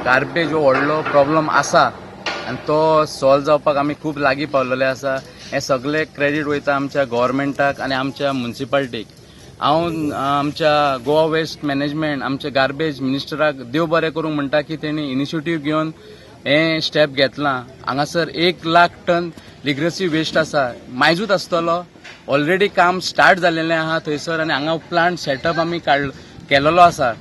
Garbage हो व्हडलो problem आसा आनी तो सॉल्व जावपाक आमी खूब लागीं पावलेले आसा. हे सगळे क्रेडीट वयता आमच्या गव्हर्मेंटाक आनी आमच्या म्युनिसिपालिटीक. हांव आमच्या गोवा वेस्ट मॅनेजमेंट आमच्या गार्बेज मिनिस्टराक देव बरें करूंक म्हणटा की तेणी इनिशिएटीव घेवन हे स्टेप घेतलां. हांगासर 1,00,000 टन रिग्रेसिव्ह वेस्ट आसा, मायजूच आसतलो. ऑलरेडी काम स्टार्ट जाल्लेलें आहा थंयसर आनी हांगा प्लांट सेटअप आमी केलेलो आसा.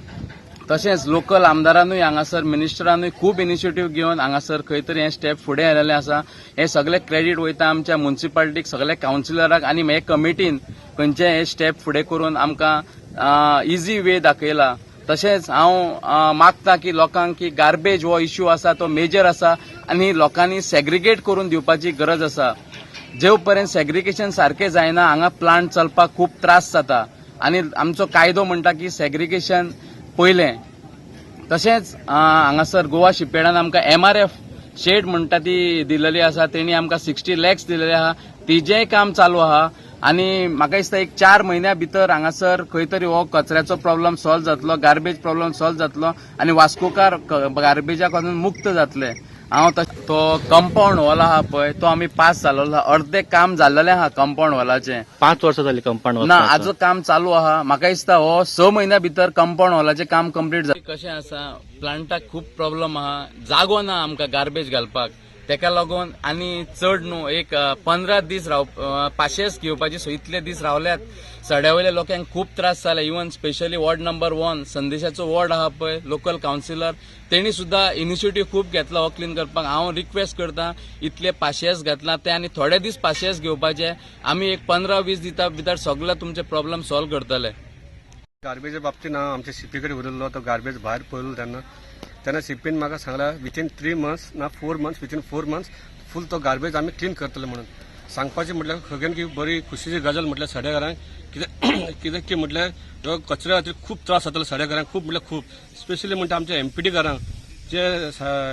तशेंच लोकल आमदारांनूय हांगासर मिनिस्टरानूय खूब इनिशिएटीव घेवन हांगासर खंय तरी हे स्टेप फुडें आयलेले आसा. हे सगळे क्रेडीट वयता आमच्या म्युनिसिपालिटीक, सगळ्या कावन्सिलराक आनी हे कमिटीन खंयचे हे स्टेप फुडें करून आमकां इजी वे दाखयला. तशेंच हांव मागता की लोकांक की गार्बेज हो इश्यू आसा तो मेजर आसा आनी लोकांनी सेग्रिगेट करून दिवपाची गरज आसा. जेव पर्यंत सेग्रिगेशन सारकें जायना हांगा प्लांट चलपाक खूब त्रास जाता आनी आमचो कायदो म्हणटा की सेग्रिगेशन पयलें. तशेंच हांगासर गोवा शिपयार्डान आमकां MRF शेड म्हणटा ती दिलेली आसा. तेणी आमकां 60 lakhs दिलेले आहा. तिजेंय काम चालू आहा आनी म्हाका दिसता एक 4 म्हयन्या भितर हांगासर खंय तरी हो कचऱ्याचो प्रॉब्लम सॉल्व जातलो, गार्बेज प्रॉब्लम सॉल्व जातलो आनी वास्कोकार गार्बेजा पासून मुक्त जातले. हांव तो कंपाऊंड वॉल आहा पळय तो आमी पास जाल्लो आहा. अर्धे काम जाल्लेलें आहा कंपाऊंड वॉलाचें. 5 वर्सां जाली कंपाऊंड वॉल ना आजो काम चालू आहा. म्हाका दिसता हो 6 म्हयन्या भितर कंपाऊंड वॉलाचें काम कंप्लीट जातलें. कशें आसा प्लांटाक खूब प्रॉब्लम आहा, जागो ना आमकां गार्बेज घालपाक. तेका लागून आनी चड न्हू एक 15 दीस पाशेस घेवपाची सो इतले दीस रावल्यात. सड्यावयल्या लोकांक खूब त्रास जाले. इवन स्पेशली वॉर्ड नंबर 1 संदेशाचो वॉर्ड आहा पळय लोकल कावन्सिलर तेणी सुद्धा इनिशिएटीव खूब घेतला हो क्लीन करपाक. हांव रिक्वेस्ट करता इतले पाशेस घातला ते आनी थोडे दीस पाशेस घेवपाचे. आमी एक 15-20 दिसा भितर सगळे तुमचे प्रॉब्लेम सॉल्व करतले. गार्बेजा बाबतीत हांव आमच्या सीपी कडेन उलयल्लो. तो गार्बेज भायर पडलो तेन्ना सीपीन म्हाका सांगला विथीन 3 months ना 4 months विथीन 4 months फूल तो गार्बेज आमी क्लीन करतले म्हणून सांगपाचें म्हटल्यार सगळ्यांक की बरी खुशीची गजाल म्हटल्यार सड्याकारांक. कित्याक की म्हटल्यार ह्यो कचऱ्या खातीर खूब त्रास जातलो सड्याकारांक. खूब म्हटल्यार खूब स्पेशली म्हणटा आमच्या MPT कारांक जे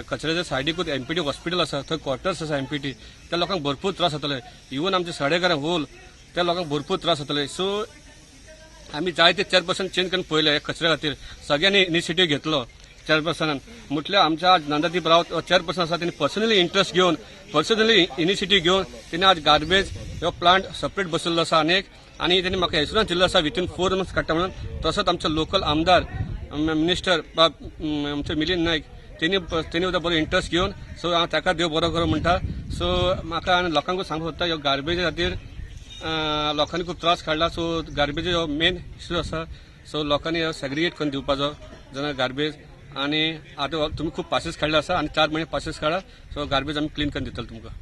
कचऱ्याच्या सायडीकूच MPT हॉस्पिटल आसा थंय क्वॉर्टर्स आसा MPT त्या लोकांक भरपूर त्रास जातले. इवन आमच्या सड्याकारांक होल त्या लोकांक भरपूर त्रास जातले. सो आमी जाय ते चेअरपर्सन चेंज करून पळयले ह्या कचऱ्या खातीर. सगळ्यांनी इनिशिएटीव घेतलो चेअरपर्सनान. म्हटल्यार आमच्या नंदादीप रावत चेअरपर्सन आसा त्यांनी पर्सनली इंटरेस्ट घेवन पर्सनली इनिशिएटीव घेवन त्यांनी आज गार्बेज हो प्लांट सेपरेट बसयल्लो आसा आनी त्यांनी म्हाका एश्युरन्स दिल्लो आसा विथीन 4 months काडटा म्हणून. तसोच आमचे लोकल आमदार मिनिस्टर आमचे मिलिंद नायक त्यांनी सुद्दां बरो इंटरेस्ट घेवन सो हांव ताका देव बरो करूं म्हणटा. सो म्हाका आनी लोकांकूच सांगूंक सोदता ह्यो गार्बेजा खातीर लोकांनी खूब त्रास काडला. सो गार्बेज हो मेन इश्यू आसा. सो लोकांनी सेग्रिगेट करून दिवपाचो जेन्ना गार्बेज आनी आतां तुमी खूब पासेस काडले आसा आनी 4 महिने पासेस काडा. सो गार्बेज आमी क्लीन करून दितले तुमकां.